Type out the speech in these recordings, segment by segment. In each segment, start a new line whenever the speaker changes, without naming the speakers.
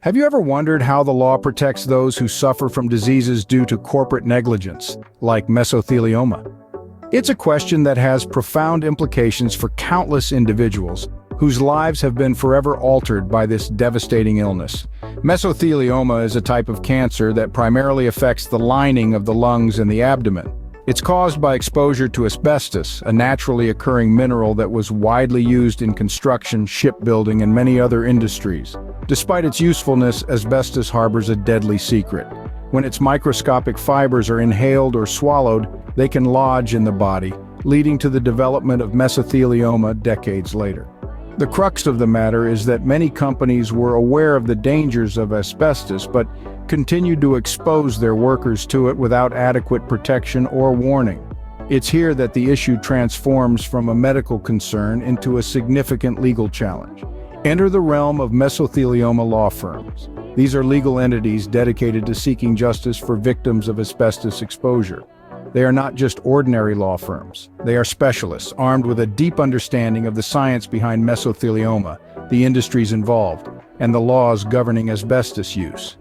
Have you ever wondered how the law protects those who suffer from diseases due to corporate negligence, like mesothelioma? It's a question that has profound implications for countless individuals whose lives have been forever altered by this devastating illness. Mesothelioma is a type of cancer that primarily affects the lining of the lungs and the abdomen. It's caused by exposure to asbestos, a naturally occurring mineral that was widely used in construction, shipbuilding, and many other industries. Despite its usefulness, asbestos harbors a deadly secret. When its microscopic fibers are inhaled or swallowed, they can lodge in the body, leading to the development of mesothelioma decades later. The crux of the matter is that many companies were aware of the dangers of asbestos, but continued to expose their workers to it without adequate protection or warning. It's here that the issue transforms from a medical concern into a significant legal challenge. Enter the realm of Mesothelioma Law Firms. These are legal entities dedicated to seeking justice for victims of asbestos exposure. They are not just ordinary law firms. They are specialists, armed with a deep understanding of the science behind mesothelioma, the industries involved, and the laws governing asbestos use.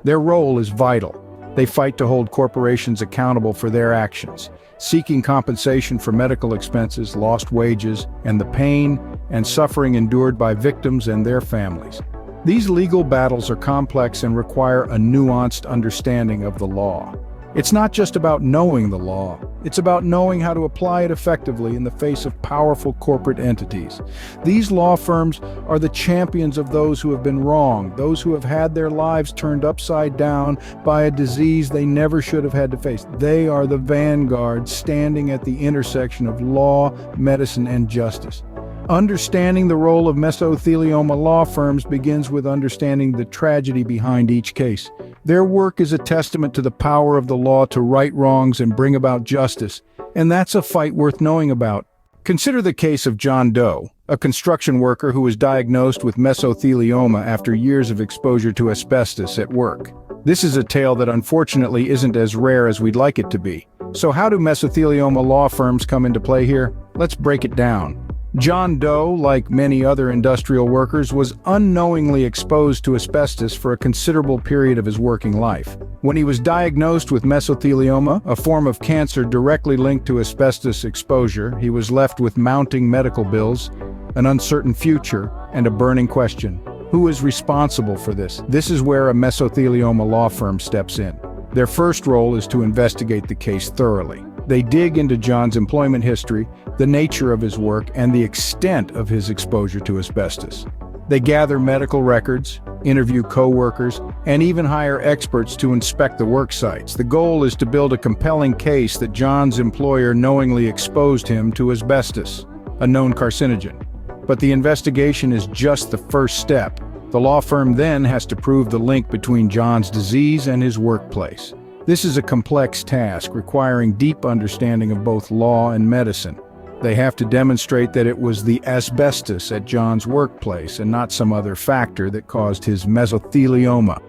Their role is vital. They fight to hold corporations accountable for their actions, seeking compensation for medical expenses, lost wages, and the pain and suffering endured by victims and their families. These legal battles are complex and require a nuanced understanding of the law. It's not just about knowing the law, it's about knowing how to apply it effectively in the face of powerful corporate entities. These law firms are the champions of those who have been wronged, those who have had their lives turned upside down by a disease they never should have had to face. They are the vanguard standing at the intersection of law, medicine, and justice. Understanding the role of mesothelioma law firms begins with understanding the tragedy behind each case. Their work is a testament to the power of the law to right wrongs and bring about justice, and that's a fight worth knowing about. Consider the case of John Doe, a construction worker who was diagnosed with mesothelioma after years of exposure to asbestos at work. This is a tale that unfortunately isn't as rare as we'd like it to be. So how do mesothelioma law firms come into play here? Let's break it down. John Doe, like many other industrial workers, was unknowingly exposed to asbestos for a considerable period of his working life. When he was diagnosed with mesothelioma, a form of cancer directly linked to asbestos exposure, he was left with mounting medical bills, an uncertain future, and a burning question: who is responsible for this? This is where a mesothelioma law firm steps in. Their first role is to investigate the case thoroughly. They dig into John's employment history, the nature of his work, and the extent of his exposure to asbestos. They gather medical records, interview co-workers, and even hire experts to inspect the work sites. The goal is to build a compelling case that John's employer knowingly exposed him to asbestos, a known carcinogen. But the investigation is just the first step. The law firm then has to prove the link between John's disease and his workplace. This is a complex task requiring deep understanding of both law and medicine. They have to demonstrate that it was the asbestos at John's workplace and not some other factor that caused his mesothelioma.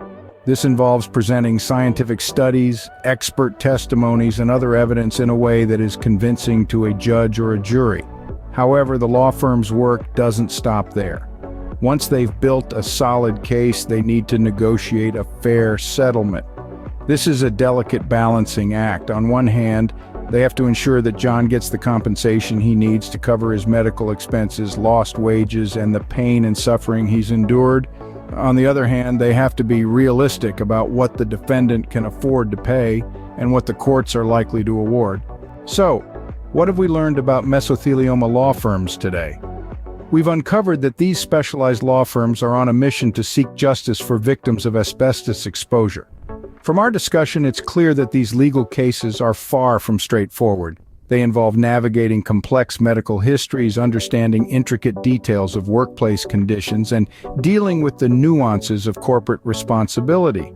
This involves presenting scientific studies, expert testimonies, and other evidence in a way that is convincing to a judge or a jury. However, the law firm's work doesn't stop there. Once they've built a solid case, they need to negotiate a fair settlement. This is a delicate balancing act. On one hand, they have to ensure that John gets the compensation he needs to cover his medical expenses, lost wages, and the pain and suffering he's endured. On the other hand, they have to be realistic about what the defendant can afford to pay and what the courts are likely to award. So, what have we learned about mesothelioma law firms today? We've uncovered that these specialized law firms are on a mission to seek justice for victims of asbestos exposure. From our discussion, it's clear that these legal cases are far from straightforward. They involve navigating complex medical histories, understanding intricate details of workplace conditions, and dealing with the nuances of corporate responsibility.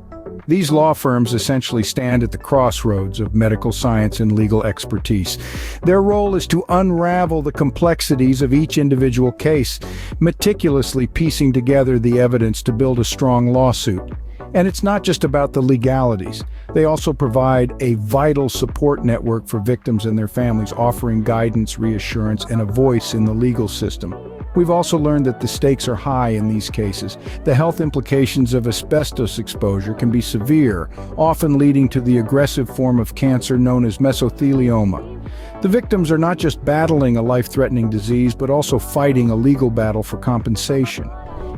These law firms essentially stand at the crossroads of medical science and legal expertise. Their role is to unravel the complexities of each individual case, meticulously piecing together the evidence to build a strong lawsuit. And it's not just about the legalities. They also provide a vital support network for victims and their families, offering guidance, reassurance, and a voice in the legal system. We've also learned that the stakes are high in these cases. The health implications of asbestos exposure can be severe, often leading to the aggressive form of cancer known as mesothelioma. The victims are not just battling a life-threatening disease, but also fighting a legal battle for compensation.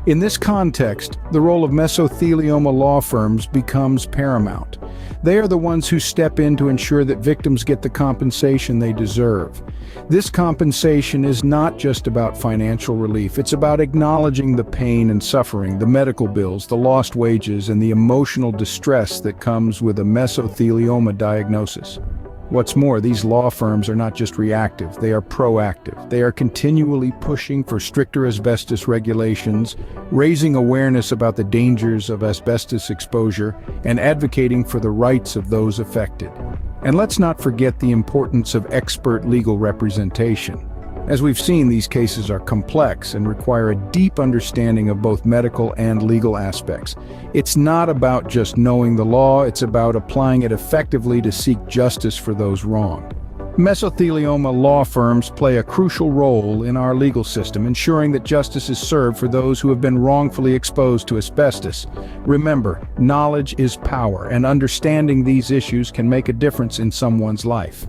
In this context, the role of mesothelioma law firms becomes paramount. They are the ones who step in to ensure that victims get the compensation they deserve. This compensation is not just about financial relief, it's about acknowledging the pain and suffering, the medical bills, the lost wages, and the emotional distress that comes with a mesothelioma diagnosis. What's more, these law firms are not just reactive, they are proactive. They are continually pushing for stricter asbestos regulations, raising awareness about the dangers of asbestos exposure, and advocating for the rights of those affected. And let's not forget the importance of expert legal representation. As we've seen, these cases are complex and require a deep understanding of both medical and legal aspects. It's not about just knowing the law, it's about applying it effectively to seek justice for those wronged. Mesothelioma law firms play a crucial role in our legal system, ensuring that justice is served for those who have been wrongfully exposed to asbestos. Remember, knowledge is power, and understanding these issues can make a difference in someone's life.